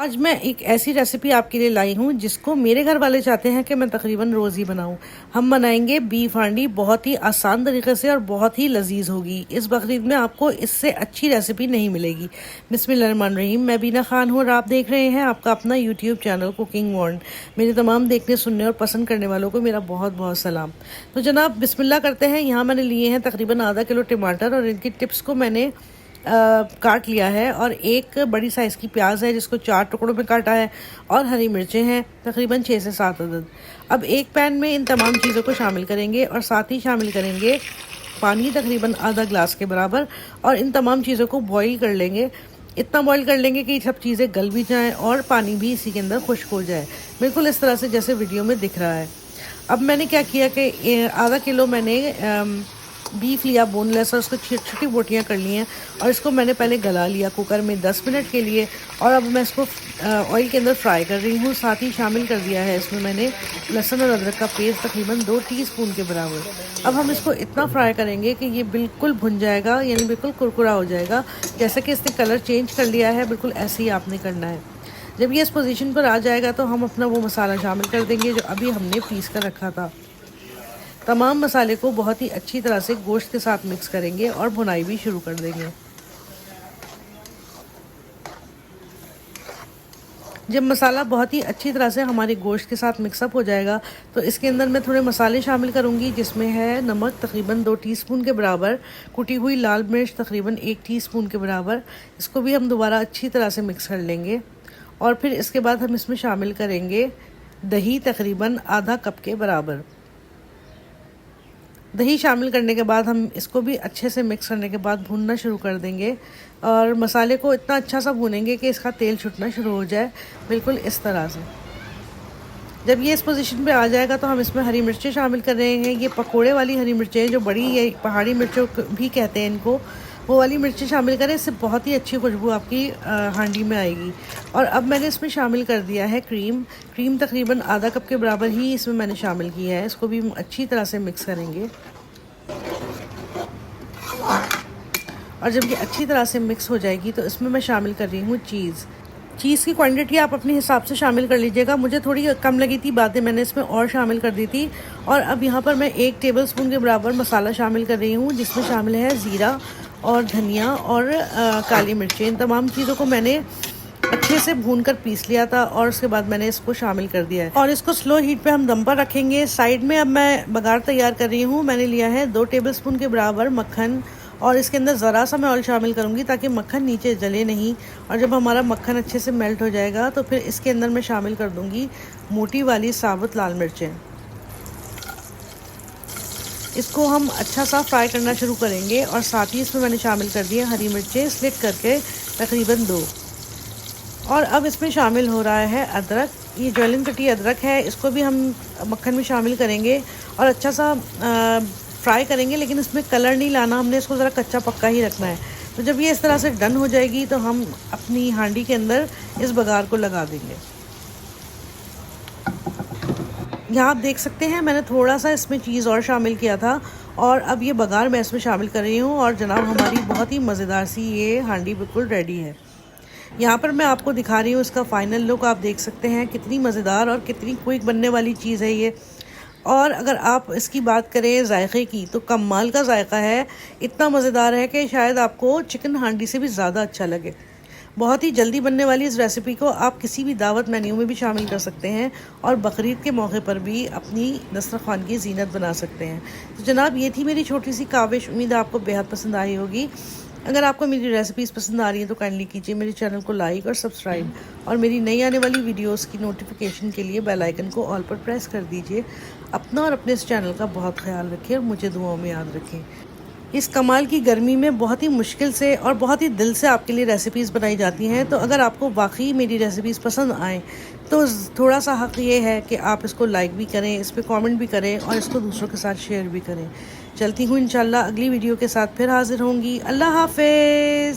आज मैं एक ऐसी रेसिपी आपके लिए लाई हूँ जिसको मेरे घर वाले चाहते हैं कि मैं तकरीबन रोज़ ही बनाऊँ। हम बनाएंगे बीफ हांडी बहुत ही आसान तरीके से और बहुत ही लजीज होगी। इस बकरीद में आपको इससे अच्छी रेसिपी नहीं मिलेगी। बिस्मिल्लाहिर्रहमानिर्रहीम। मैं बीना खान हूँ और आप देख रहे हैं आपका अपना यूट्यूब चैनल कुकिंग वर्ल्ड। मेरे तमाम देखने सुनने और पसंद करने वालों को मेरा बहुत बहुत सलाम। तो जनाब बिस्मिल्लाह करते हैं। यहाँ मैंने लिए हैं तकरीबन आधा किलो टमाटर और इनकी टिप्स को मैंने काट लिया है और एक बड़ी साइज़ की प्याज है जिसको 4 टुकड़ों में काटा है और हरी मिर्चें हैं तकरीबन 6 से 7 अदद। अब एक पैन में इन तमाम चीज़ों को शामिल करेंगे और साथ ही शामिल करेंगे पानी तकरीबन आधा ग्लास के बराबर और इन तमाम चीज़ों को बॉईल कर लेंगे। इतना बॉईल कर लेंगे कि सब चीज़ें गल भी जाएँ और पानी भी इसी के अंदर खुश्क हो जाए, बिल्कुल इस तरह से जैसे वीडियो में दिख रहा है। अब मैंने क्या किया कि आधा किलो मैंने बीफ लिया बोनलेस और उसको छोटी छोटी बोटियाँ कर ली हैं और इसको मैंने पहले गला लिया कुकर में 10 मिनट के लिए और अब मैं इसको ऑयल के अंदर फ्राई कर रही हूँ। साथ ही शामिल कर दिया है इसमें मैंने लहसुन और अदरक का पेस्ट तकरीबन 2 टीस्पून के बराबर। अब हम इसको इतना फ्राई करेंगे कि ये बिल्कुल भुन जाएगा, यानी बिल्कुल कुरकुरा हो जाएगा। जैसे कि इसने कलर चेंज कर लिया है, बिल्कुल ऐसे ही आपने करना है। जब ये इस पोजीशन पर आ जाएगा तो हम अपना वो मसाला शामिल कर देंगे जो अभी हमने पीस कर रखा था। तमाम मसाले को बहुत ही अच्छी तरह से गोश्त के साथ मिक्स करेंगे और भुनाई भी शुरू कर देंगे। जब मसाला बहुत ही अच्छी तरह से हमारे गोश्त के साथ मिक्सअप हो जाएगा तो इसके अंदर मैं थोड़े मसाले शामिल करूंगी, जिसमें है नमक तकरीबन 2 टीस्पून के बराबर, कुटी हुई लाल मिर्च तकरीबन 1 टीस्पून के बराबर। इसको भी हम दोबारा अच्छी तरह से मिक्स कर लेंगे और फिर इसके बाद हम इसमें शामिल करेंगे दही तकरीबन आधा कप के बराबर। दही शामिल करने के बाद हम इसको भी अच्छे से मिक्स करने के बाद भूनना शुरू कर देंगे और मसाले को इतना अच्छा सा भूनेंगे कि इसका तेल छूटना शुरू हो जाए, बिल्कुल इस तरह से। जब ये इस पोजीशन पे आ जाएगा तो हम इसमें हरी मिर्चें शामिल कर रहे हैं। ये पकोड़े वाली हरी मिर्चें जो बड़ी ये पहाड़ी मिर्चों भी कहते हैं इनको, वो वाली मिर्चें शामिल करें। इससे बहुत ही अच्छी खुशबू आपकी हांडी में आएगी। और अब मैंने इसमें शामिल कर दिया है क्रीम तकरीबन आधा कप के बराबर ही इसमें मैंने शामिल किया है। इसको भी अच्छी तरह से मिक्स करेंगे और जब ये अच्छी तरह से मिक्स हो जाएगी तो इसमें मैं शामिल कर रही हूँ चीज़ की क्वांटिटी आप अपने हिसाब से शामिल कर लीजिएगा। मुझे थोड़ी कम लगी थी, बातें मैंने इसमें और शामिल कर दी थी। और अब यहाँ पर मैं 1 टेबलस्पून के बराबर मसाला शामिल कर रही हूँ, जिसमें शामिल है ज़ीरा और धनिया और काली मिर्चें। इन तमाम चीज़ों को मैंने अच्छे से भूनकर पीस लिया था और उसके बाद मैंने इसको शामिल कर दिया है और इसको स्लो हीट पे हम दम पर रखेंगे। साइड में अब मैं बघार तैयार कर रही हूँ। मैंने लिया है 2 टेबलस्पून के बराबर मक्खन और इसके अंदर ज़रा सा मैं ऑयल शामिल करूँगी ताकि मक्खन नीचे जले नहीं। और जब हमारा मक्खन अच्छे से मेल्ट हो जाएगा तो फिर इसके अंदर मैं शामिल कर दूँगी मोटी वाली साबुत लाल मिर्चें। इसको हम अच्छा सा फ्राई करना शुरू करेंगे और साथ ही इसमें मैंने शामिल कर दिए हरी मिर्चें स्लिट करके तकरीबन 2। और अब इसमें शामिल हो रहा है अदरक। ये ज्वेलिन कटी अदरक है, इसको भी हम मक्खन में शामिल करेंगे और अच्छा सा फ्राई करेंगे, लेकिन इसमें कलर नहीं लाना, हमने इसको ज़रा कच्चा पक्का ही रखना है। तो जब ये इस तरह से डन हो जाएगी तो हम अपनी हांडी के अंदर इस बघार को लगा देंगे। यहाँ आप देख सकते हैं मैंने थोड़ा सा इसमें चीज़ और शामिल किया था और अब ये बघार मैं इसमें शामिल कर रही हूँ और जनाब हमारी बहुत ही मज़ेदार सी ये हांडी बिल्कुल रेडी है। यहाँ पर मैं आपको दिखा रही हूँ इसका फाइनल लुक। आप देख सकते हैं कितनी मज़ेदार और कितनी क्विक बनने वाली चीज़ है ये। और अगर आप इसकी बात करें जायके की तो कमाल का जायका है, इतना मज़ेदार है कि शायद आपको चिकन हांडी से भी ज़्यादा अच्छा लगे। बहुत ही जल्दी बनने वाली इस रेसिपी को आप किसी भी दावत मेन्यू में भी शामिल कर सकते हैं और बकरीद के मौके पर भी अपनी दस्तरखान की जीनत बना सकते हैं। तो जनाब ये थी मेरी छोटी सी काविश, उम्मीद है आपको बेहद पसंद आई होगी। अगर आपको मेरी रेसिपीज़ पसंद आ रही हैं तो काइंडली कीजिए मेरे चैनल को लाइक और सब्सक्राइब और मेरी नई आने वाली वीडियोस की नोटिफिकेशन के लिए बेल आइकन को ऑल पर प्रेस कर दीजिए। अपना और अपने इस चैनल का बहुत ख्याल रखें और मुझे दुआओं में याद रखें। इस कमाल की गर्मी में बहुत ही मुश्किल से और बहुत ही दिल से आपके लिए रेसिपीज़ बनाई जाती हैं। तो अगर आपको वाकई मेरी रेसिपीज़ पसंद आएँ तो थोड़ा सा हक़ ये है कि आप इसको लाइक भी करें, इस पर कमेंट भी करें और इसको दूसरों के साथ शेयर भी करें। चलती हूँ इंशाल्लाह अगली वीडियो के साथ फिर हाज़िर होंगी। अल्लाह हाफ़िज़।